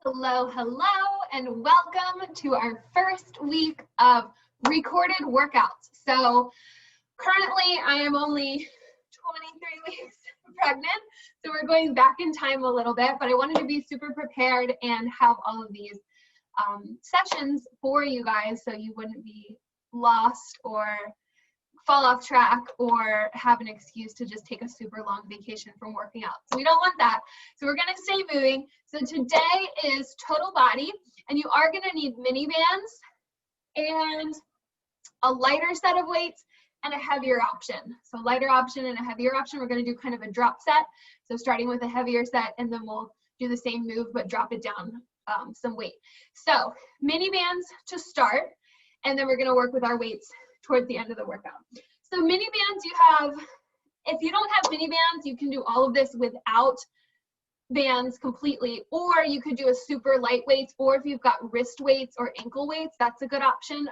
Hello, hello, and welcome to our first week of recorded workouts. So currently I am only 23 weeks pregnant, so we're going back in time a little bit, but I wanted to be super prepared and have all of these sessions for you guys so you wouldn't be lost or fall off track or have an excuse to just take a super long vacation from working out. So we don't want that. So we're gonna stay moving. So today is total body, and you are gonna need mini bands and a lighter set of weights and a heavier option. So lighter option and a heavier option. We're gonna do kind of a drop set. So starting with a heavier set, and then we'll do the same move, but drop it down some weight. So mini bands to start, and then we're gonna work with our weights towards the end of the workout. So mini bands, you have, if you don't have mini bands, you can do all of this without bands completely, or you could do a super light weights, or if you've got wrist weights or ankle weights, that's a good option.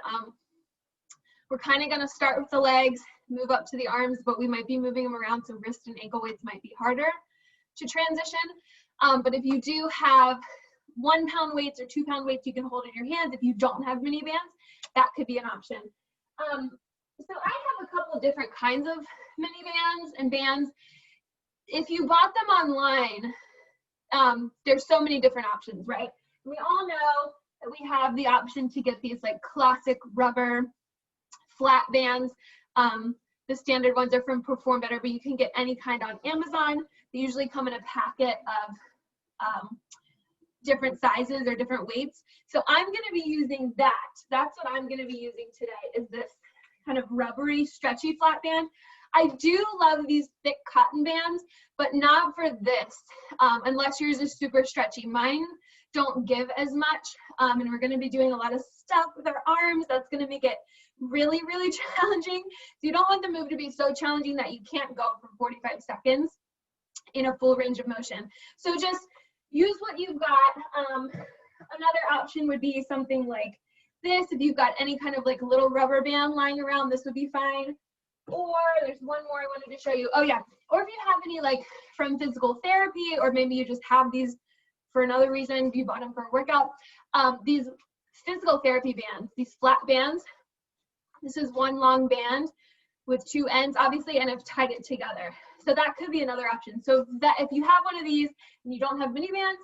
We're kind of gonna start with the legs, move up to the arms, but we might be moving them around, so wrist and ankle weights might be harder to transition. But if you do have 1 pound weights or 2 pound weights you can hold in your hands, if you don't have mini bands, that could be an option. So I have a couple of different kinds of mini bands and bands. If you bought them online, there's so many different options, right? We all know that we have the option to get these like classic rubber flat bands. The standard ones are from Perform Better, but you can get any kind on Amazon. They usually come in a packet of different sizes or different weights. So I'm gonna be using that. That's what I'm gonna be using today, is this kind of rubbery, stretchy flat band. I do love these thick cotton bands, but not for this, unless yours is super stretchy. Mine don't give as much, and we're gonna be doing a lot of stuff with our arms. That's gonna make it really, really challenging. So you don't want the move to be so challenging that you can't go for 45 seconds in a full range of motion. So just use what you've got. Another option would be something like this. If you've got any kind of like little rubber band lying around, this would be fine. Or there's one more I wanted to show you. Oh yeah, or if you have any like from physical therapy, or maybe you just have these for another reason, you bought them for a workout, these physical therapy bands, these flat bands. This is one long band with 2 ends, obviously, and I've tied it together. So that could be another option. So that if you have one of these and you don't have mini bands,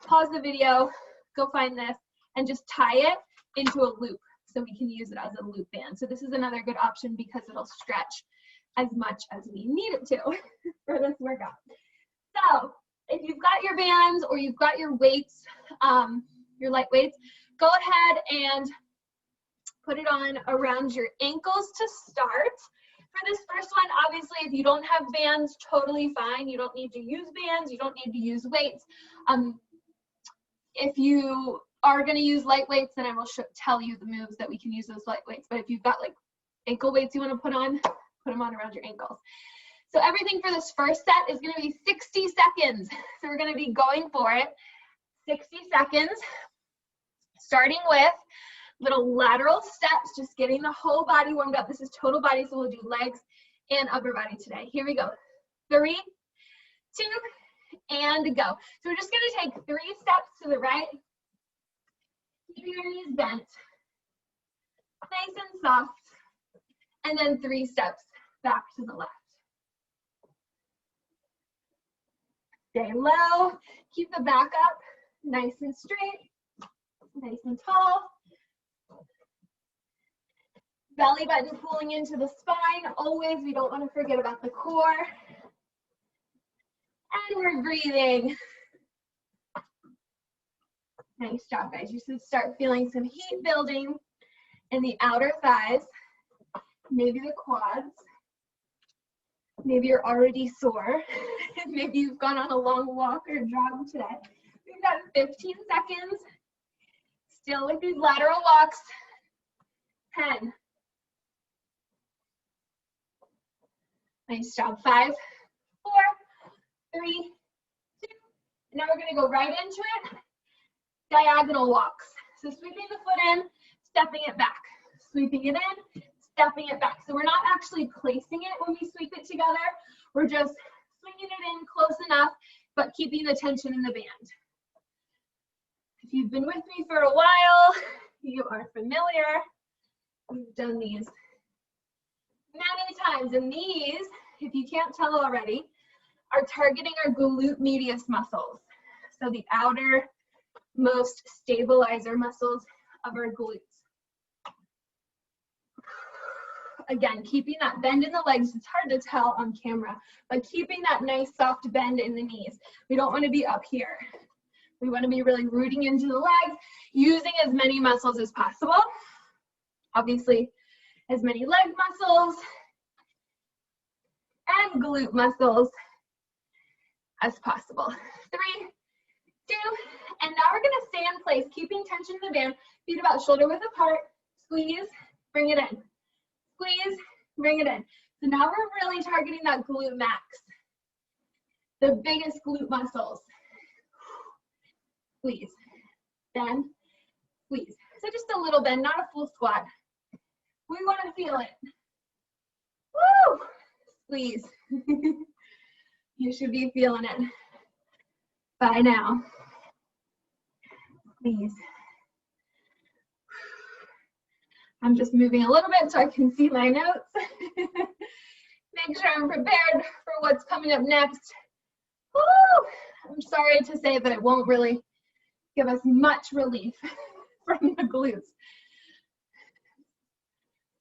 pause the video, go find this, and just tie it into a loop so we can use it as a loop band. So this is another good option because it'll stretch as much as we need it to for this workout. So if you've got your bands or you've got your weights, your light weights, go ahead and put it on around your ankles to start. For this first one, obviously, if you don't have bands, totally fine. You don't need to use bands. You don't need to use weights. If you are going to use light weights, then I will tell you the moves that we can use those light weights. But if you've got like ankle weights you want to put them on around your ankles. So everything for this first set is going to be 60 seconds. So we're going to be going for it. 60 seconds, starting with little lateral steps, just getting the whole body warmed up. This is total body, so we'll do legs and upper body today. Here we go. 3, 2, and go. So we're just gonna take 3 steps to the right. Keep your knees bent, nice and soft, and then 3 steps back to the left. Stay low, keep the back up, nice and straight, nice and tall. Belly button pulling into the spine. Always, we don't want to forget about the core. And we're breathing. Nice job, guys. You should start feeling some heat building in the outer thighs, maybe the quads. Maybe you're already sore. Maybe you've gone on a long walk or jog today. We've got 15 seconds. Still with these lateral walks. 10. Nice job. 5, 4, 3, 2. And now we're going to go right into it. Diagonal walks. So sweeping the foot in, stepping it back. Sweeping it in, stepping it back. So we're not actually placing it when we sweep it together. We're just swinging it in close enough, but keeping the tension in the band. If you've been with me for a while, you are familiar. We've done these many times, and these, if you can't tell already, are targeting our glute medius muscles. So the outermost stabilizer muscles of our glutes. Again, keeping that bend in the legs. It's hard to tell on camera, but keeping that nice soft bend in the knees. We don't want to be up here. We want to be really rooting into the legs, using as many muscles as possible. Obviously, as many leg muscles and glute muscles as possible. 3, 2, and now we're going to stay in place, keeping tension in the band, feet about shoulder width apart, squeeze, bring it in. Squeeze, bring it in. So now we're really targeting that glute max, the biggest glute muscles. Squeeze, bend, squeeze. So just a little bend, not a full squat. We want to feel it. Woo! Squeeze. You should be feeling it by now. Squeeze. I'm just moving a little bit so I can see my notes. Make sure I'm prepared for what's coming up next. Woo! I'm sorry to say that it won't really give us much relief from the glutes.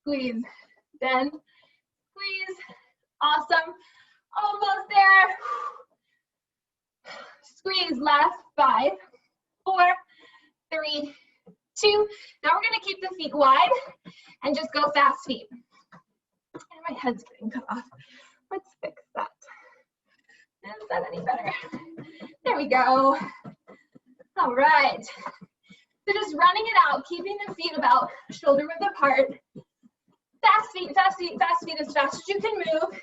Squeeze, bend, squeeze. Awesome. Almost there. Squeeze, last 5, 4, 3, 2. Now we're going to keep the feet wide and just go fast feet. And my head's getting cut off. Let's fix that. Is that any better? There we go. All right. So just running it out, keeping the feet about shoulder width apart. Fast feet, fast feet, fast feet as fast as you can move.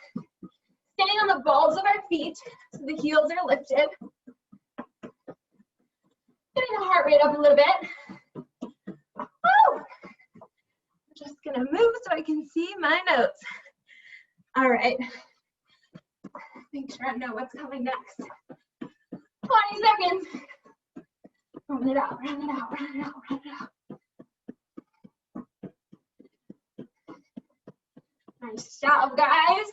Staying on the balls of our feet so the heels are lifted. Getting the heart rate up a little bit. Woo! I'm just gonna move so I can see my notes. All right. Make sure I know what's coming next. 20 seconds. Run it out, run it out, run it out, run it out. Nice job, guys.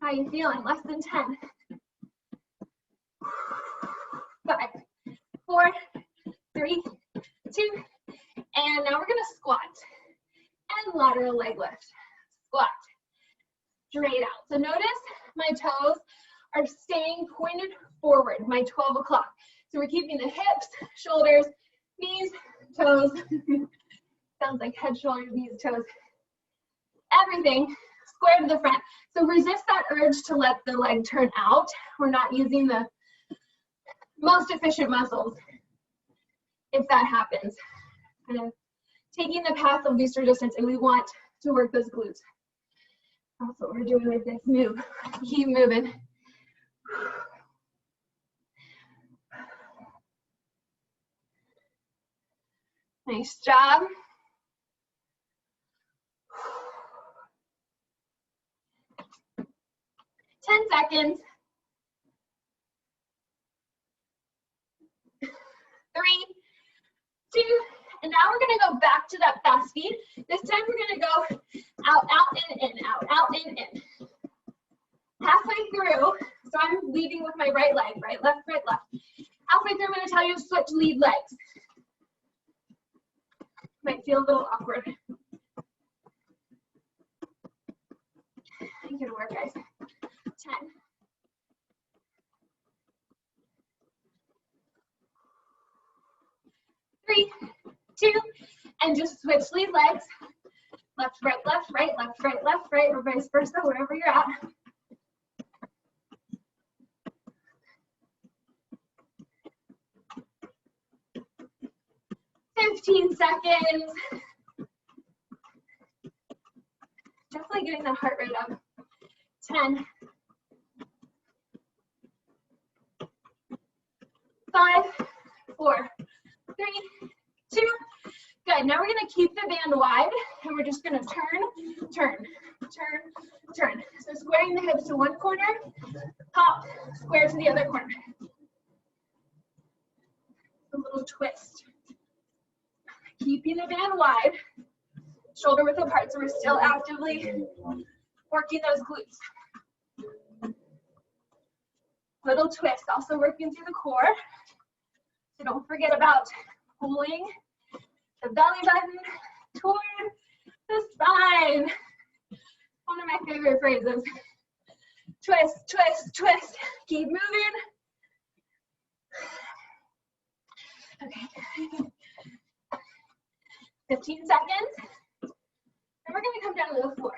How you feeling? Less than 10. 5, 4, 3, 2, and now we're gonna squat and lateral leg lift. Squat, straight out. So notice my toes are staying pointed forward, my 12 o'clock. So we're keeping the hips, shoulders, knees, toes. Sounds like head, shoulders, knees, toes. Everything square to the front. So resist that urge to let the leg turn out. We're not using the most efficient muscles if that happens. Kind of taking the path of least resistance, and we want to work those glutes. That's what we're doing with this move. Keep moving. Nice job. 10 seconds. 3, 2, and now we're gonna go back to that fast speed. This time we're gonna go out, out, in, out, out, in. Halfway through, so I'm leading with my right leg, right, left, right, left. Halfway through, I'm gonna tell you to switch lead legs. Might feel a little awkward. I think it'll work, guys. 10. 3, 2, and just switch lead legs. Left, right, left, right, left, right, left, right, or vice versa, wherever you're at. Fifteen seconds. Definitely getting that heart rate up. 10. 5, 4, 3, 2. Good. Now we're going to keep the band wide, and we're just going to turn, turn, turn, turn. So squaring the hips to one corner, hop, square to the other corner. A little little twist. Keeping the band wide, shoulder width apart, so we're still actively working those glutes. Little twist, also working through the core. So don't forget about pulling the belly button toward the spine. One of my favorite phrases. Twist, twist, twist. Keep moving. Okay. 15 seconds. And we're going to come down to the floor.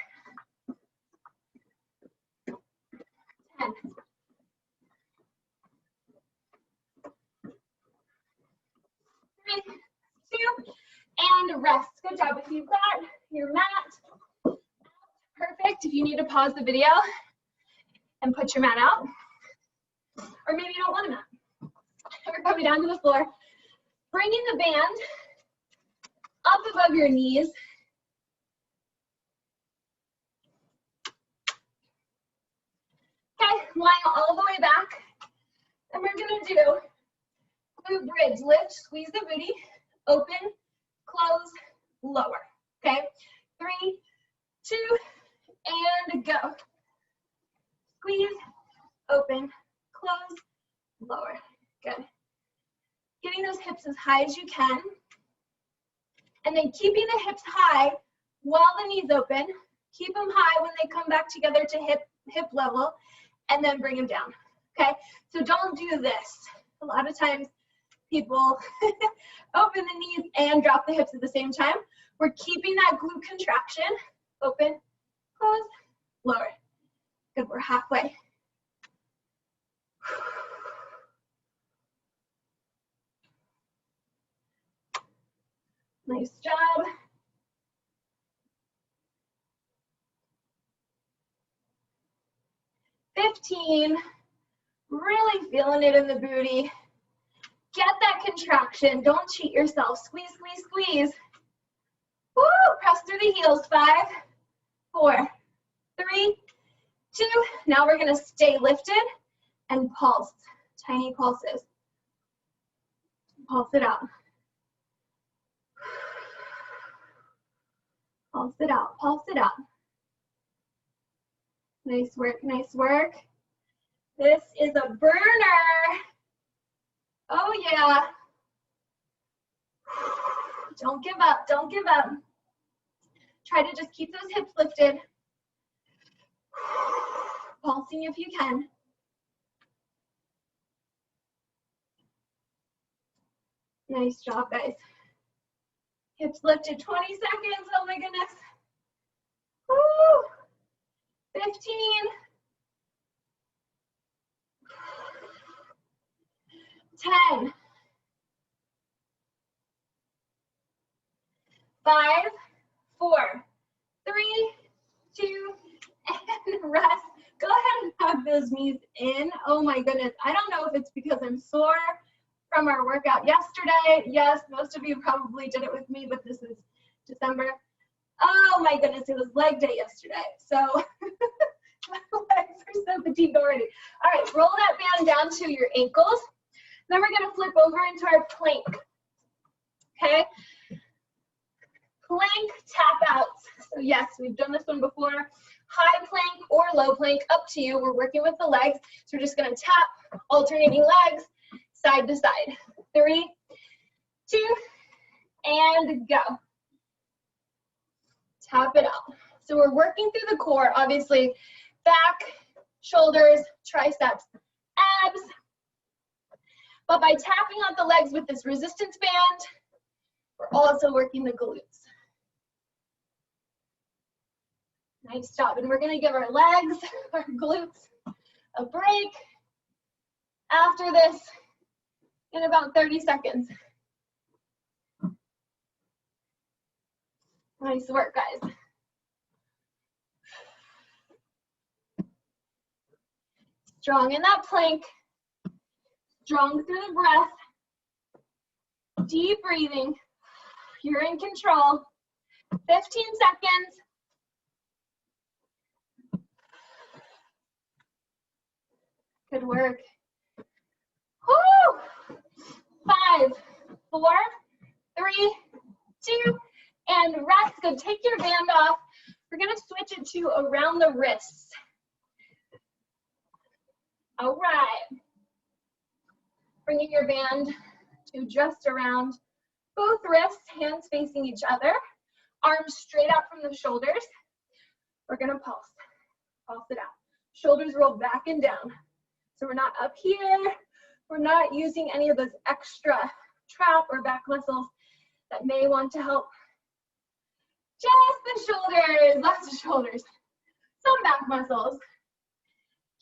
10. 3, 2, and rest. Good job. If you've got your mat, perfect. If you need to pause the video and put your mat out, or maybe you don't want a mat. We're coming down to the floor, bringing the band up above your knees. Okay, lying all the way back. And we're gonna do glute bridge, lift, squeeze the booty, open, close, lower. Okay, 3, 2, and go. Squeeze, open, close, lower. Good. Getting those hips as high as you can. And then keeping the hips high while the knees open. Keep them high when they come back together to hip level, and then bring them down. Okay, so don't do this. A lot of times people open the knees and drop the hips at the same time. We're keeping that glute contraction. Open, close, lower. Good, we're halfway. Nice job. $15. Really feeling it in the booty. Get that contraction. Don't cheat yourself. Squeeze, squeeze, squeeze. Woo! Press through the heels. 5, 4, 3, 2. Now we're going to stay lifted and pulse. Tiny pulses. Pulse it out. Pulse it out. Pulse it out. Nice work. Nice work. This is a burner. Oh, yeah. Don't give up. Don't give up. Try to just keep those hips lifted. Pulsing if you can. Nice job, guys. Hips lifted, 20 seconds. Oh, my goodness. Woo. 15. 10. 5, 4, 3, 2, and rest. Go ahead and hug those knees in. Oh my goodness. I don't know if it's because I'm sore from our workout yesterday. Yes, most of you probably did it with me, but this is December. Oh my goodness, it was leg day yesterday. So my legs are so fatigued already. All right, roll that band down to your ankles. Then we're gonna flip over into our plank, okay? Plank tap outs. So yes, we've done this one before. High plank or low plank, up to you. We're working with the legs. So we're just gonna tap, alternating legs, side to side. 3, 2, and go. Tap it out. So we're working through the core, obviously, back, shoulders, triceps, abs. But by tapping out the legs with this resistance band, we're also working the glutes. Nice job. And we're going to give our legs, our glutes, a break after this in about 30 seconds. Nice work, guys. Strong in that plank. Strong through the breath. Deep breathing. You're in control. 15 seconds. Good work. Woo! 5, 4, 3, 2, and rest. Good. Take your band off. We're going to switch it to around the wrists. All right. Bringing your band to just around both wrists, hands facing each other, arms straight out from the shoulders. We're going to pulse it out. Shoulders roll back and down. So we're not up here. We're not using any of those extra trap or back muscles that may want to help. Just the shoulders, lots of shoulders. Some back muscles.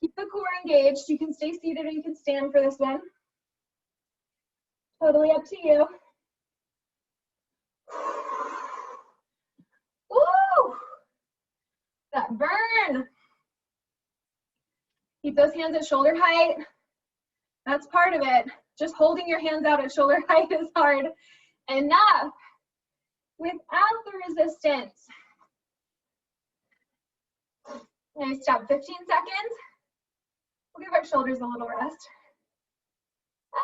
Keep the core engaged. You can stay seated or you can stand for this one. Totally up to you. Woo! That burn. Keep those hands at shoulder height. That's part of it. Just holding your hands out at shoulder height is hard enough without the resistance. Nice job. 15 seconds. We'll give our shoulders a little rest.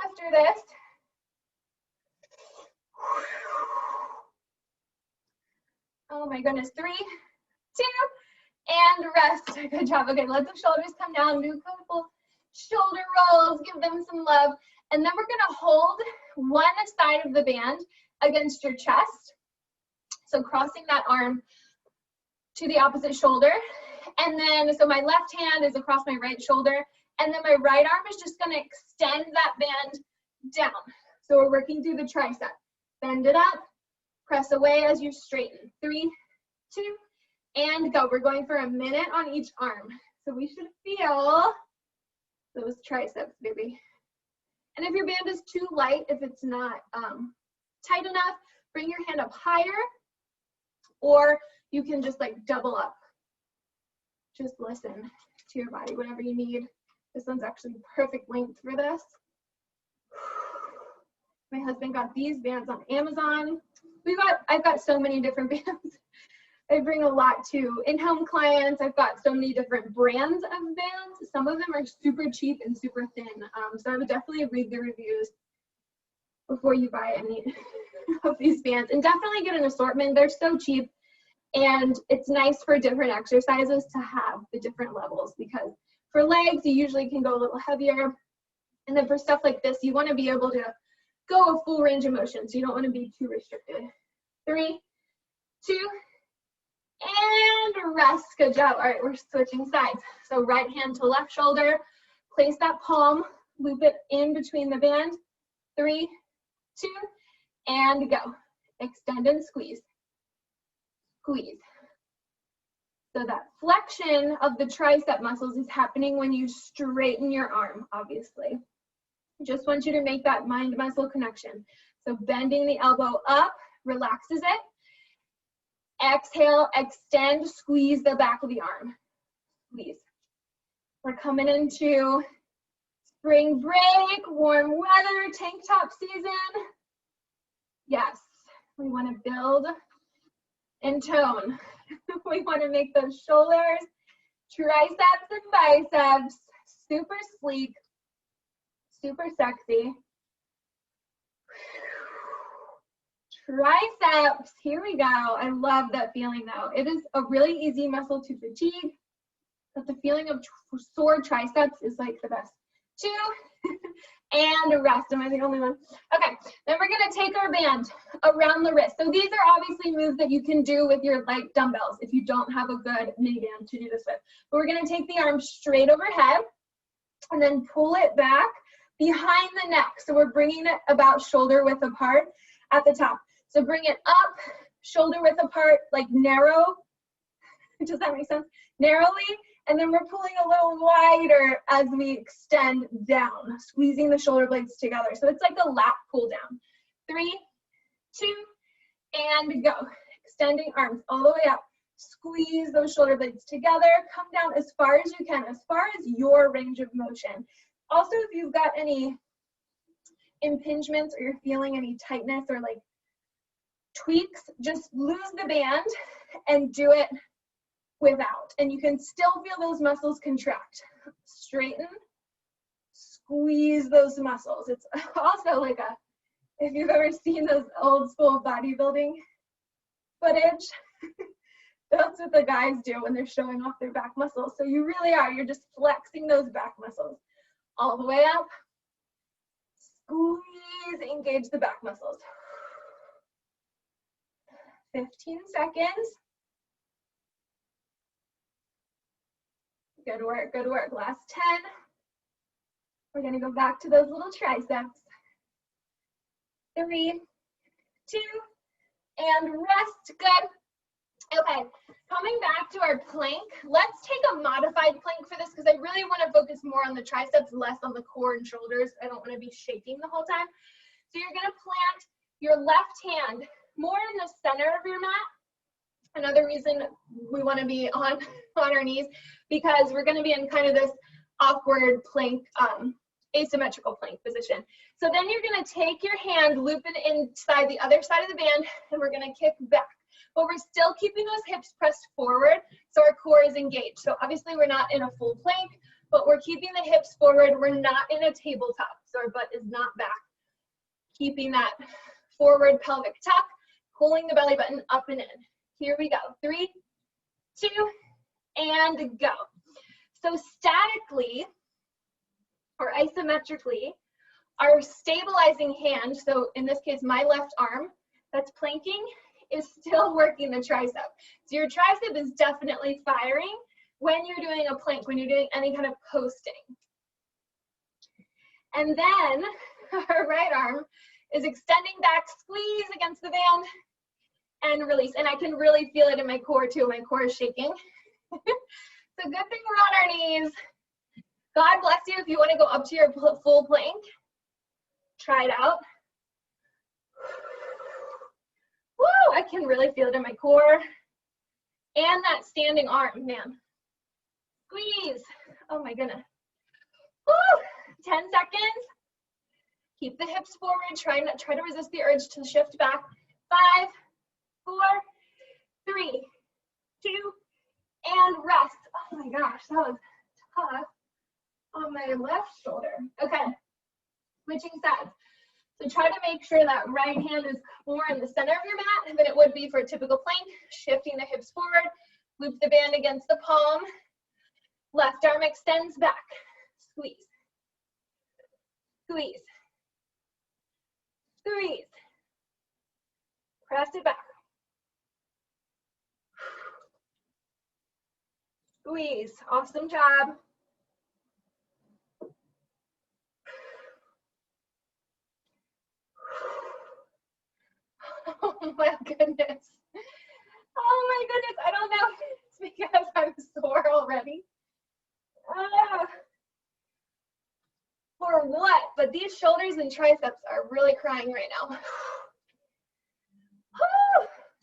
After this, oh my goodness, 3, 2, and rest. Good job. Okay, let the shoulders come down. Do a couple shoulder rolls. Give them some love. And then we're going to hold one side of the band against your chest. So crossing that arm to the opposite shoulder. And then, so my left hand is across my right shoulder. And then my right arm is just going to extend that band down. So we're working through the tricep. Bend it up. Press away as you straighten. 3, 2, and go. We're going for a minute on each arm. So we should feel those triceps, baby. And if your band is too light, if it's not tight enough, bring your hand up higher, or you can just like double up. Just listen to your body, whatever you need. This one's actually perfect length for this. My husband got these bands on Amazon. I've got so many different bands. I bring a lot to in-home clients. I've got so many different brands of bands. Some of them are super cheap and super thin. So I would definitely read the reviews before you buy any of these bands. And definitely get an assortment. They're so cheap. And it's nice for different exercises to have the different levels, because for legs, you usually can go a little heavier. And then for stuff like this, you want to be able to go a full range of motion. So you don't want to be too restricted. 3, 2, and rest. Good job. All right, we're switching sides. So right hand to left shoulder. Place that palm, loop it in between the band. 3, 2, and go. Extend and squeeze. Squeeze. So that flexion of the tricep muscles is happening when you straighten your arm, obviously. Just want you to make that mind-muscle connection. So bending the elbow up relaxes it. Exhale, extend, squeeze the back of the arm. Squeeze. We're coming into spring break, warm weather, tank top season. Yes, we want to build and tone. We want to make those shoulders, triceps, and biceps super sleek, super sexy. Triceps, here we go. I love that feeling though. It is a really easy muscle to fatigue, but the feeling of sore triceps is like the best. 2, and rest. Am I the only one? Okay, then we're gonna take our band around the wrist. So these are obviously moves that you can do with your light dumbbells if you don't have a good mini band to do this with. But we're gonna take the arm straight overhead and then pull it back behind the neck. So we're bringing it about shoulder width apart at the top. So bring it up, shoulder width apart, like narrow. Does that make sense? Narrowly, and then we're pulling a little wider as we extend down, squeezing the shoulder blades together. So it's like a lat pull down. 3, 2, and go. Extending arms all the way up. Squeeze those shoulder blades together. Come down as far as you can, as far as your range of motion. Also, if you've got any impingements or you're feeling any tightness or like tweaks, just lose the band and do it without. And you can still feel those muscles contract. Straighten, squeeze those muscles. It's also like a If you've ever seen those old school bodybuilding footage, that's what the guys do when they're showing off their back muscles. So you really are, you're just flexing those back muscles all the way up. Squeeze, engage the back muscles. 15 seconds. Good work, good work. Last 10. We're gonna go back to those little triceps. 3, 2, and rest. Good. Okay, coming back to our plank, let's take a modified plank for this because I really want to focus more on the triceps, less on the core and shoulders. I don't want to be shaking the whole time. So you're going to plant your left hand more in the center of your mat. Another reason we want to be on our knees, because we're going to be in kind of this awkward plank, asymmetrical plank position. So then you're going to take your hand, loop it inside the other side of the band, and we're going to kick back. But we're still keeping those hips pressed forward so our core is engaged. So obviously we're not in a full plank, but we're keeping the hips forward. We're not in a tabletop, so our butt is not back. Keeping that forward pelvic tuck, pulling the belly button up and in. Here we go. 3, 2, and go. So statically or isometrically, our stabilizing hand, so in this case my left arm that's planking, is still working the tricep. So your tricep is definitely firing when you're doing a plank, when you're doing any kind of posting. And then our right arm is extending back, squeeze against the band, and release. And I can really feel it in my core too. My core is shaking. So good thing we're on our knees. God bless you if you want to go up to your full plank. Try it out. Woo, I can really feel it in my core. And that standing arm, man. Squeeze. Oh my goodness. Woo, 10 seconds. Keep the hips forward. Try to resist the urge to shift back. 5, 4, 3, 2, and rest. Oh my gosh, that was tough on my left shoulder. Okay, switching sides. So try to make sure that right hand is more in the center of your mat than it would be for a typical plank. Shifting the hips forward, loop the band against the palm. Left arm extends back. Squeeze. Squeeze. Squeeze. Press it back. Squeeze. Awesome job. Oh my goodness. Oh my goodness. I don't know if it's because I'm sore already. Or what? But these shoulders and triceps are really crying right now.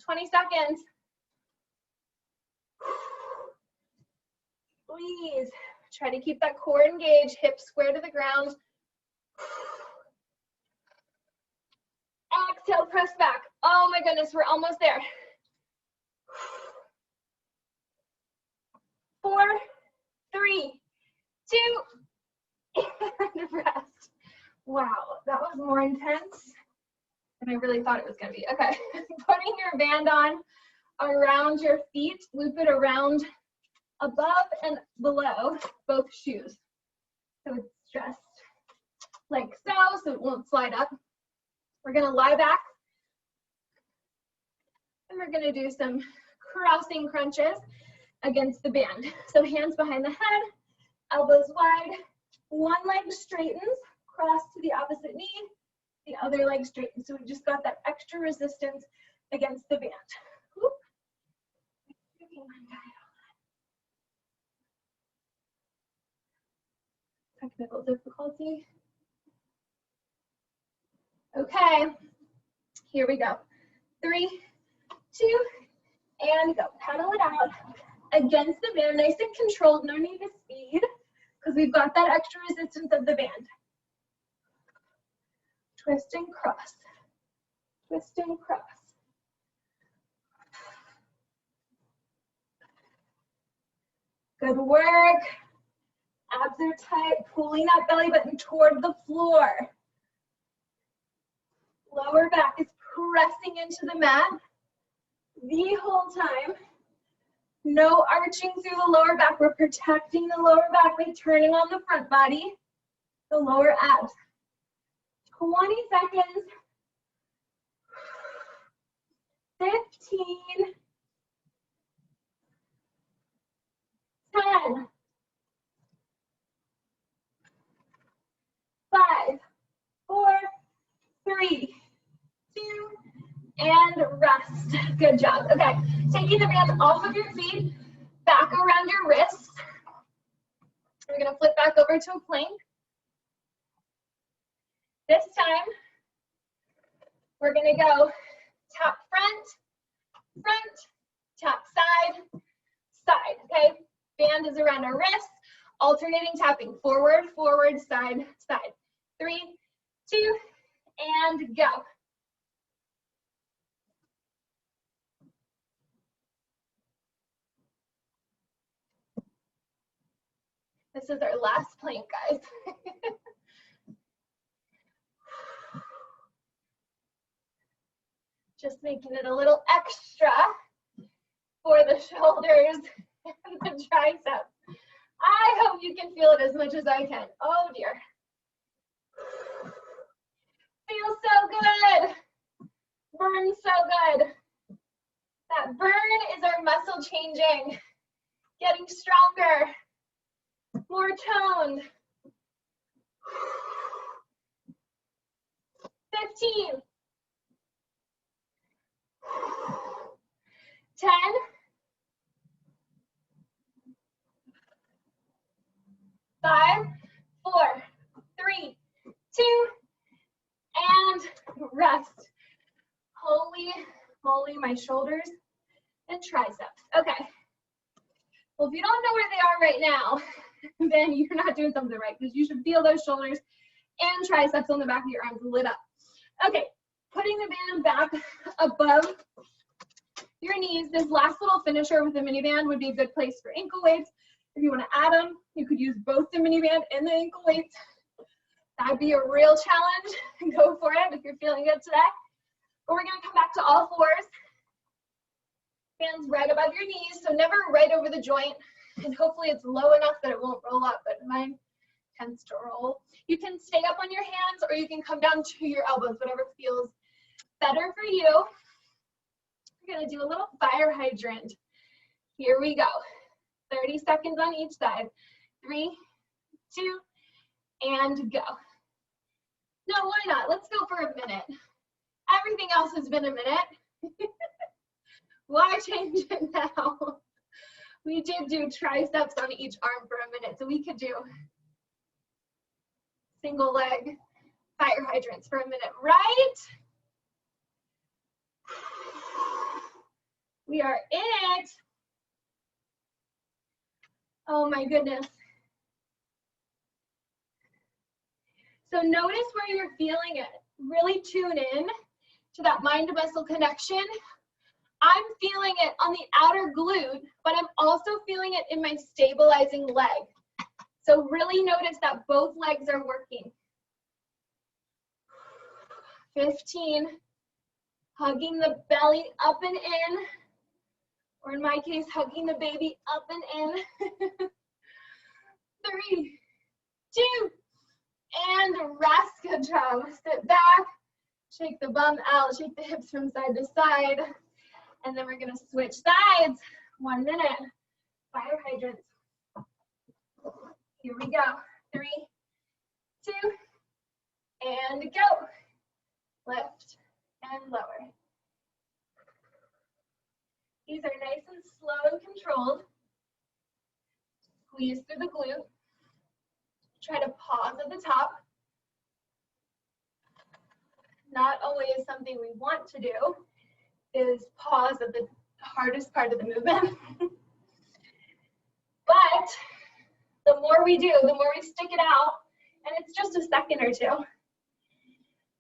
20 seconds. Please try to keep that core engaged, hips square to the ground. Exhale, press back. Oh my goodness, we're almost there. 4, 3, 2, and rest. Wow, that was more intense than I really thought it was going to be. Okay, putting your band on around your feet, loop it around above and below both shoes. So it's just like so it won't slide up. We're going to lie back, and we're going to do some crossing crunches against the band. So hands behind the head, elbows wide, one leg straightens, cross to the opposite knee, the other leg straightens. So we just got that extra resistance against the band. Whoop. Technical difficulty. Okay, here we go. 3, 2, and go. Pedal it out against the band, nice and controlled, no need to speed, because we've got that extra resistance of the band. Twist and cross. Twist and cross. Good work. Abs are tight, pulling that belly button toward the floor. Lower back is pressing into the mat the whole time. No arching through the lower back. We're protecting the lower back by turning on the front body, the lower abs. 20 seconds. 15. 10. 5, 4, 3, 2, and rest. Good job. Okay, taking the bands off of your feet, back around your wrists. We're gonna flip back over to a plank. This time, we're gonna go tap front, front, tap side, side, okay? Band is around our wrists, alternating tapping forward, forward, side, side. 3, 2, and go. This is our last plank, guys. Just making it a little extra for the shoulders and the triceps. I hope you can feel it as much as I can. Oh dear. Feels so good. Burns so good. That burn is our muscle changing, getting stronger, more toned. 15. 10. 5, 4, 3, 2, and rest. Holy moly, my shoulders and triceps. Okay. Well, if you don't know where they are right now, then you're not doing something right, because you should feel those shoulders and triceps on the back of your arms lit up. Okay, putting the band back above your knees. This last little finisher with the mini band would be a good place for ankle weights. If you want to add them, you could use both the mini band and the ankle weights. That'd be a real challenge. Go for it if you're feeling good today. But we're going to come back to all fours. Hands right above your knees, so never right over the joint. And hopefully it's low enough that it won't roll up, but mine tends to roll. You can stay up on your hands or you can come down to your elbows, whatever feels better for you. We're going to do a little fire hydrant. Here we go. 30 seconds on each side. 3, 2, and go. No, why not? Let's go for a minute. Everything else has been a minute. Why change it now? We did do triceps on each arm for a minute, so we could do single leg fire hydrants for a minute, right? We are in it. Oh my goodness. So notice where you're feeling it. Really tune in to that mind to muscle connection. I'm feeling it on the outer glute, but I'm also feeling it in my stabilizing leg. So really notice that both legs are working. 15, hugging the belly up and in, or in my case, hugging the baby up and in. 3, 2, and rest. Good job. Sit back, shake the bum out, shake the hips from side to side. And then we're going to switch sides. 1 minute. Fire hydrants. Here we go. 3, 2, and go. Lift and lower. These are nice and slow and controlled. Squeeze through the glute. Try to pause at the top. Not always something we want to do is pause at the hardest part of the movement. But the more we do, the more we stick it out, and it's just a second or two,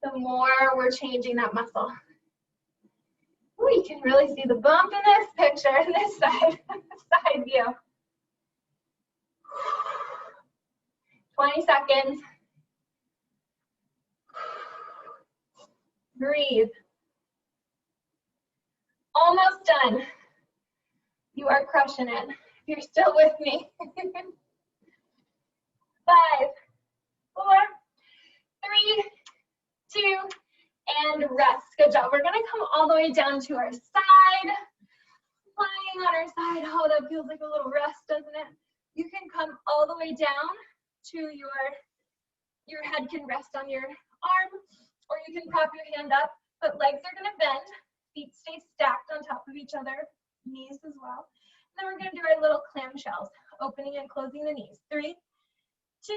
the more we're changing that muscle. Ooh, you can really see the bump in this picture, in this side view. 20 seconds. Breathe. Almost done. You are crushing it. If you're still with me. 5, 4, 3, 2, and rest. Good job. We're gonna come all the way down to our side. Lying on our side. Oh, that feels like a little rest, doesn't it? You can come all the way down to your head can rest on your arm, or you can prop your hand up, but legs are gonna bend. Feet stay stacked on top of each other, knees as well. And then we're gonna do our little clamshells, opening and closing the knees. 3, 2,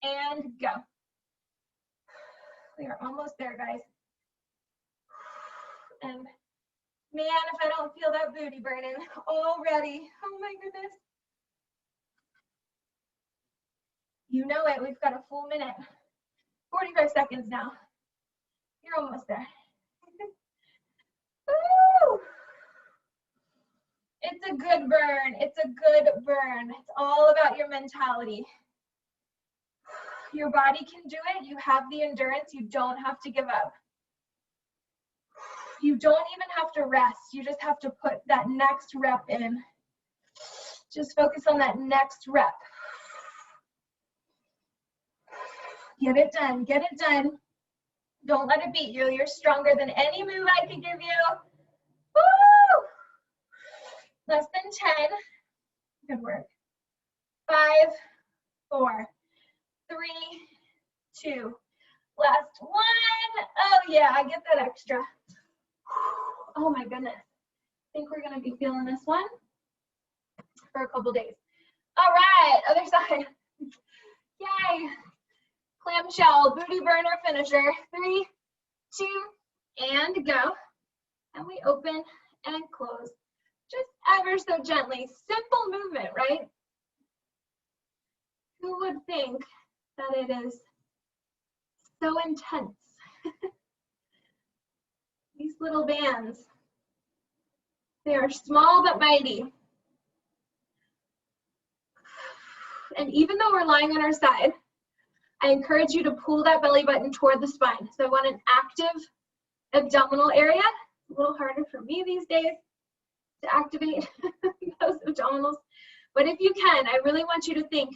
and go. We are almost there, guys. And man, if I don't feel that booty burning already. Oh my goodness. You know it, we've got a full minute. 45 seconds now. You're almost there. Woo! It's a good burn. It's a good burn. It's all about your mentality. Your body can do it. You have the endurance. You don't have to give up. You don't even have to rest. You just have to put that next rep in. Just focus on that next rep. Get it done. Get it done. Don't let it beat you. You're stronger than any move I could give you. Woo! Less than 10. Good work. 5, 4, 3, 2. Last one. Oh yeah, I get that extra. Oh my goodness. I think we're gonna be feeling this one for a couple days. All right, other side. Yay. Clamshell, booty burner finisher. 3, 2, and go. And we open and close. Just ever so gently. Simple movement, right? Who would think that it is so intense? These little bands, they are small but mighty. And even though we're lying on our side, I encourage you to pull that belly button toward the spine. So I want an active abdominal area. It's a little harder for me these days to activate those abdominals. But if you can, I really want you to think,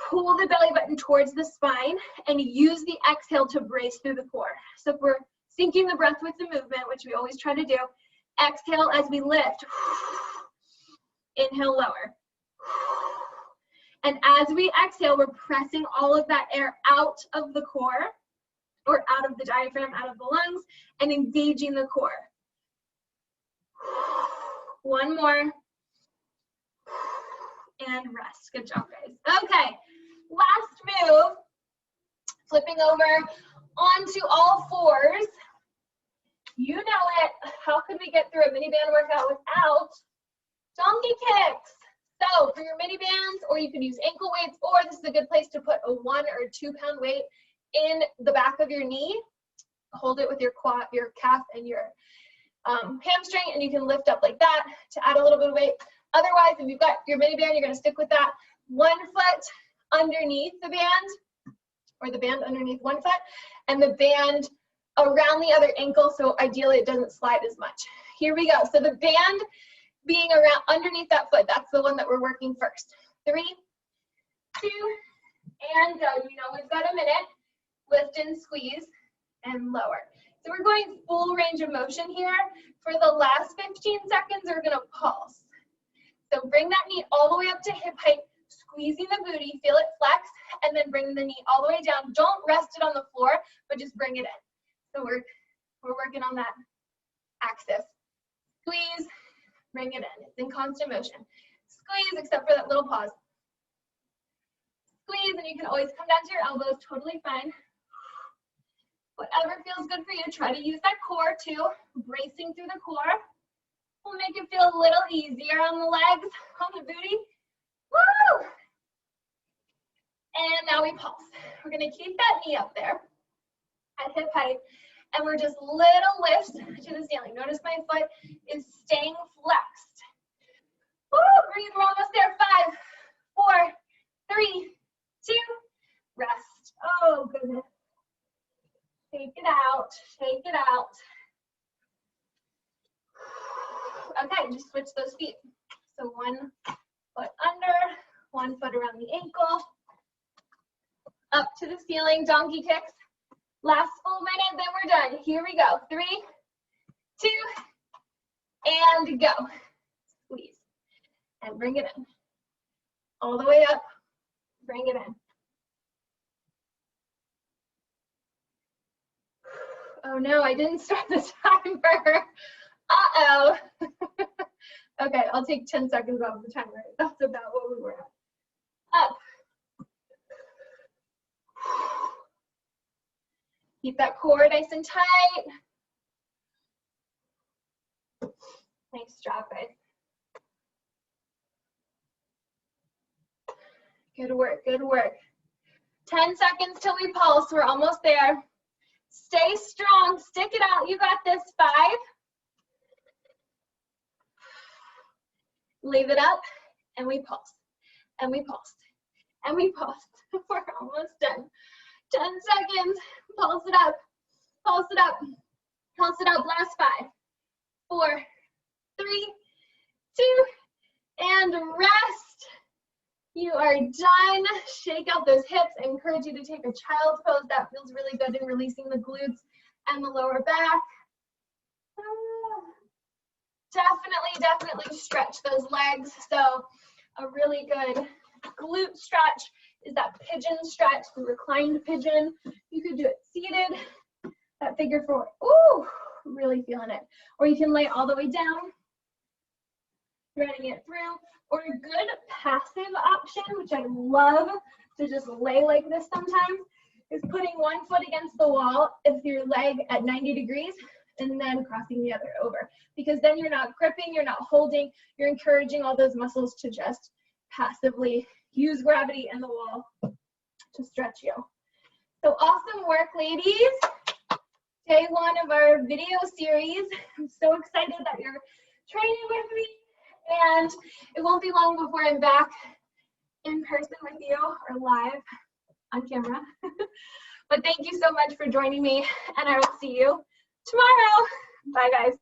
pull the belly button towards the spine and use the exhale to brace through the core. So if we're syncing the breath with the movement, which we always try to do, exhale as we lift. Inhale, lower. And as we exhale, we're pressing all of that air out of the core, or out of the diaphragm, out of the lungs, and engaging the core. One more. And rest. Good job, guys. Okay, last move. Flipping over onto all fours. You know it. How could we get through a mini band workout without donkey kicks? So for your mini bands, or you can use ankle weights, or this is a good place to put a 1 or 2 pound weight in the back of your knee. Hold it with your quad, your calf, and your hamstring, and you can lift up like that to add a little bit of weight. Otherwise, if you've got your mini band, you're going to stick with that 1 foot underneath the band, or the band underneath 1 foot, and the band around the other ankle, so ideally it doesn't slide as much. Here we go. So the band being around underneath that foot, that's the one that we're working first. 3, 2, and go. You know we've got a minute. Lift and squeeze and lower. So we're going full range of motion here. For the last 15 seconds, we're going to pulse. So bring that knee all the way up to hip height, squeezing the booty, feel it flex, and then bring the knee all the way down. Don't rest it on the floor, but just bring it in. So we're working on that axis. Squeeze, bring it in. It's in constant motion. Squeeze, except for that little pause. Squeeze, and you can always come down to your elbows, totally fine. Whatever feels good for you, try to use that core too, bracing through the core. We'll make it feel a little easier on the legs, on the booty. Woo! And now we pulse. We're gonna keep that knee up there at hip height, and we're just little lifts to the ceiling. Notice my foot is staying flexed. Woo! Breathe, we're almost there. 5, 4, 3, 2, rest. Oh, goodness. Shake it out, shake it out. Okay, just switch those feet. So 1 foot under, 1 foot around the ankle, up to the ceiling, donkey kicks. Last full minute, then we're done. Here we go. 3, 2, and go. Squeeze, and bring it in. All the way up, bring it in. Oh no, I didn't start the timer. Uh-oh. Okay, I'll take 10 seconds off the timer. That's about what we were at. Up. Keep that core nice and tight. Nice job, guys. Good work, good work. 10 seconds till we pulse. We're almost there. Stay strong, stick it out. You got this. 5. Leave it up, and we pulse, and we pulse, and we pulse. We're almost done. 10 seconds. Pulse it up, pulse it up, pulse it up. Last 5, 4, 3, 2, and rest. You are done. Shake out those hips. I encourage you to take a child's pose. That feels really good in releasing the glutes and the lower back. Definitely stretch those legs. So a really good glute stretch is that pigeon stretch, the reclined pigeon. You could do it seated, that figure 4. Ooh, really feeling it. Or you can lay all the way down, threading it through. Or a good passive option, which I love to just lay like this sometimes, is putting 1 foot against the wall with your leg at 90 degrees and then crossing the other over. Because then you're not gripping, you're not holding, you're encouraging all those muscles to just passively use gravity and the wall to stretch you. So awesome work, ladies. Day 1 of our video series. I'm so excited that you're training with me. And it won't be long before I'm back in person with you or live on camera. But thank you so much for joining me, and I will see you tomorrow. Bye, guys.